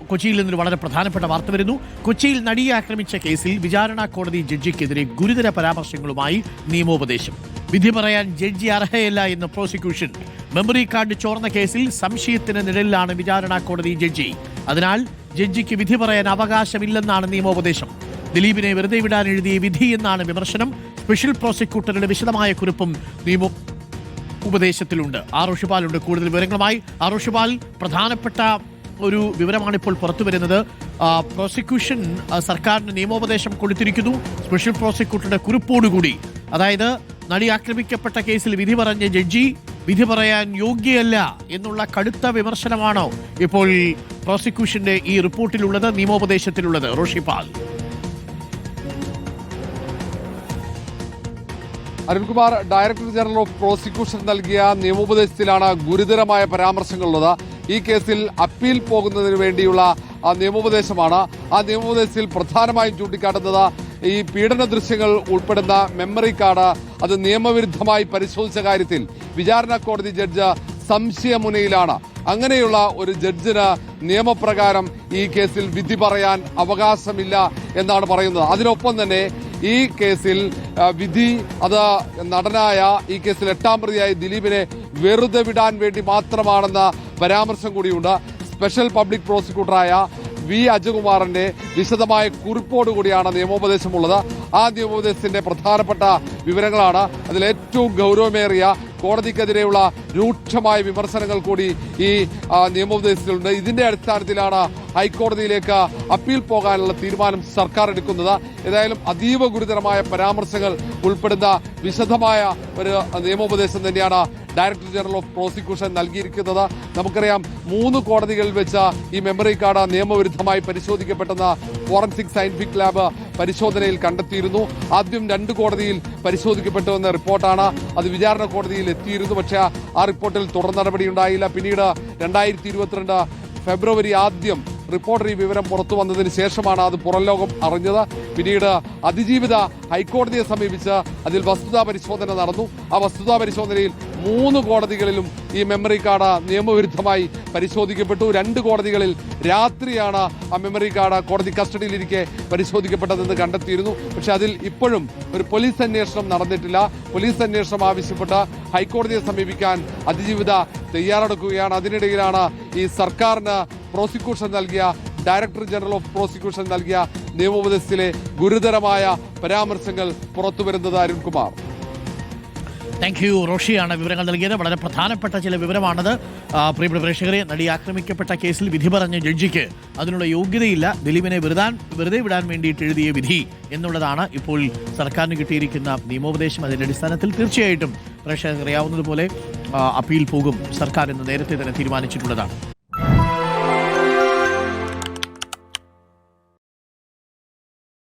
കൊച്ചിയിൽ നിന്നൊരു വളരെ പ്രധാനപ്പെട്ട വാർത്ത വരുന്നു. കൊച്ചിയിൽ നടിയെ ആക്രമിച്ച കേസിൽ വിചാരണ കോടതി ജഡ്ജിക്കെതിരെ ഗുരുതര പരാമർശങ്ങളുമായി നിയമോപദേശം. വിധി പറയാൻ ജഡ്ജി അർഹയല്ല എന്ന് പ്രോസിക്യൂഷൻ. മെമ്മറി കാർഡ് ചോർന്ന കേസിൽ സംശയത്തിന് നിഴലിലാണ് വിചാരണ കോടതി ജഡ്ജി. അതിനാൽ ജഡ്ജിക്ക് വിധി പറയാൻ അവകാശമില്ലെന്നാണ് നിയമോപദേശം. ദിലീപിനെ വെറുതെ വിടാൻ എഴുതിയ വിധി എന്നാണ് വിമർശനം. സ്പെഷ്യൽ പ്രോസിക്യൂട്ടറുടെ വിശദമായ കുറിപ്പും ഉപദേശത്തിലുണ്ട്. ഋഷിപാലുണ്ട് കൂടുതൽ വിവരങ്ങളുമായി. ഋഷിപാൽ, പ്രധാനപ്പെട്ട ഒരു വിവരമാണ് ഇപ്പോൾ പുറത്തു വരുന്നത്. പ്രോസിക്യൂഷൻ സർക്കാരിന് നിയമോപദേശം കൊടുത്തിരിക്കുന്നു. സ്പെഷ്യൽ പ്രോസിക്യൂട്ടറുടെ കുറിപ്പോടുകൂടി, അതായത് നടി ആക്രമിക്കപ്പെട്ട കേസിൽ വിധി പറഞ്ഞ ജഡ്ജി വിധി പറയാൻ യോഗ്യയല്ല എന്നുള്ള കടുത്ത വിമർശനമാണോ ഇപ്പോൾ പ്രോസിക്യൂഷന്റെ ഈ റിപ്പോർട്ടിലുള്ളത്, നിയമോപദേശത്തിലുള്ളത്? Rishipal. Arunkumar, director general of prosecution നൽകിയ നിയമോപദേശത്തിലാണ് ഗുരുതരമായ പരാമർശങ്ങളുള്ളത്. ഈ കേസിൽ അപ്പീൽ പോകുന്നതിന് വേണ്ടിയുള്ള നിയമോപദേശമാണ്. ആ നിയമോപദേശത്തിൽ പ്രധാനമായും ചൂണ്ടിക്കാട്ടുന്നത് ഈ പീഡന ദൃശ്യങ്ങൾ ഉൾപ്പെടുന്ന മെമ്മറി കാർഡ് അത് നിയമവിരുദ്ധമായി പരിശോധിച്ച കാര്യത്തിൽ വിചാരണ കോടതി ജഡ്ജ് സംശയമുനയിലാണ്. അങ്ങനെയുള്ള ഒരു ജഡ്ജിന് നിയമപ്രകാരം ഈ കേസിൽ വിധി പറയാൻ അവകാശമില്ല എന്നാണ് പറയുന്നത്. അതിനൊപ്പം തന്നെ ഈ കേസിൽ വിധി അത് നടനായ ഈ കേസിൽ 8ാം പ്രതിയായ ദിലീപിനെ വെറുതെ വിടാൻ വേണ്ടി മാത്രമാണെന്ന പരാമർശം കൂടിയുണ്ട്. സ്പെഷ്യൽ പബ്ലിക് പ്രോസിക്യൂട്ടറായ വി അജകുമാറിന്റെ വിശദമായ കുറിപ്പോടുകൂടിയാണ് നിയമോപദേശമുള്ളത്. ആ നിയമോപദേശത്തിന്റെ പ്രധാനപ്പെട്ട വിവരങ്ങളാണ്. അതിൽ ഏറ്റവും ഗൗരവമേറിയ കോടതിക്കെതിരെയുള്ള രൂക്ഷമായ വിമർശനങ്ങൾ കൂടി ഈ നിയമോപദേശത്തിലുണ്ട്. ഇതിന്റെ അടിസ്ഥാനത്തിലാണ് ഹൈക്കോടതിയിലേക്ക് അപ്പീൽ പോകാനുള്ള തീരുമാനം സർക്കാർ എടുക്കുന്നത്. ഏതായാലും അതീവ ഗുരുതരമായ പരാമർശങ്ങൾ ഉൾപ്പെടുന്ന വിശദമായ ഒരു നിയമോപദേശം തന്നെയാണ് ഡയറക്ടർ ജനറൽ ഓഫ് പ്രോസിക്യൂഷൻ നൽകിയിരിക്കുന്നത്. നമുക്കറിയാം, 3 കോടതികളിൽ വെച്ച് ഈ മെമ്മറി കാർഡ് നിയമവിരുദ്ധമായി പരിശോധിക്കപ്പെട്ടെന്ന് ഫോറൻസിക് സയന്റിഫിക് ലാബ് പരിശോധനയിൽ കണ്ടെത്തിയിരുന്നു. ആദ്യം 2 കോടതിയിൽ പരിശോധിക്കപ്പെട്ടുവെന്ന റിപ്പോർട്ടാണ്. അത് വിചാരണ കോടതിയിൽ എത്തിയിരുന്നു. പക്ഷേ ആ റിപ്പോർട്ടിൽ തുടർ നടപടി ഉണ്ടായില്ല. പിന്നീട് 2022 ഫെബ്രുവരി ആദ്യം റിപ്പോർട്ടർ ഈ വിവരം പുറത്തു വന്നതിന് ശേഷമാണ് അത് പുറം ലോകം അറിഞ്ഞത്. പിന്നീട് അതിജീവിത ഹൈക്കോടതിയെ സമീപിച്ച് അതിൽ വസ്തുതാ പരിശോധന നടന്നു. ആ വസ്തുതാ പരിശോധനയിൽ 3 കോടതികളിലും ഈ മെമ്മറി കാർഡ് നിയമവിരുദ്ധമായി പരിശോധിക്കപ്പെട്ടു. 2 കോടതികളിൽ രാത്രിയാണ് ആ മെമ്മറി കാർഡ് കോടതി കസ്റ്റഡിയിലിരിക്കെ പരിശോധിക്കപ്പെട്ടതെന്ന് കണ്ടെത്തിയിരുന്നു. പക്ഷെ അതിൽ ഇപ്പോഴും ഒരു പോലീസ് അന്വേഷണം നടന്നിട്ടില്ല. പോലീസ് അന്വേഷണം ആവശ്യപ്പെട്ട് ഹൈക്കോടതിയെ സമീപിക്കാൻ അതിജീവിത തയ്യാറെടുക്കുകയാണ്. അതിനിടയിലാണ് ഈ സർക്കാരിന് പ്രോസിക്യൂഷൻ നൽകിയ ഡയറക്ടർ ജനറൽ ഓഫ് പ്രോസിക്യൂഷൻ നൽകിയ നിയമോപദേശത്തിലെ ഗുരുതരമായ പരാമർശങ്ങൾ പുറത്തുവരുന്നത്. അരുൺകുമാർ. Thank you. റോഷിയാണ് വിവരങ്ങൾ നൽകിയത്. വളരെ പ്രധാനപ്പെട്ട ചില വിവരമാണത്. പ്രിയപ്പെട്ട പ്രേക്ഷകരെ, നടി ആക്രമിക്കപ്പെട്ട കേസിൽ വിധി പറഞ്ഞ ജഡ്ജിക്ക് അതിനുള്ള യോഗ്യതയില്ല. ദിലീപിനെ വെറുതെ വിടാൻ വേണ്ടിയിട്ട് എഴുതിയ വിധി എന്നുള്ളതാണ് ഇപ്പോൾ സർക്കാരിന് കിട്ടിയിരിക്കുന്ന നിയമോപദേശം. അതിന്റെ അടിസ്ഥാനത്തിൽ തീർച്ചയായിട്ടും പ്രേക്ഷകർക്ക് അറിയാവുന്നതുപോലെ അപ്പീൽ പോകും സർക്കാർ എന്ന് നേരത്തെ തന്നെ തീരുമാനിച്ചിട്ടുള്ളതാണ്.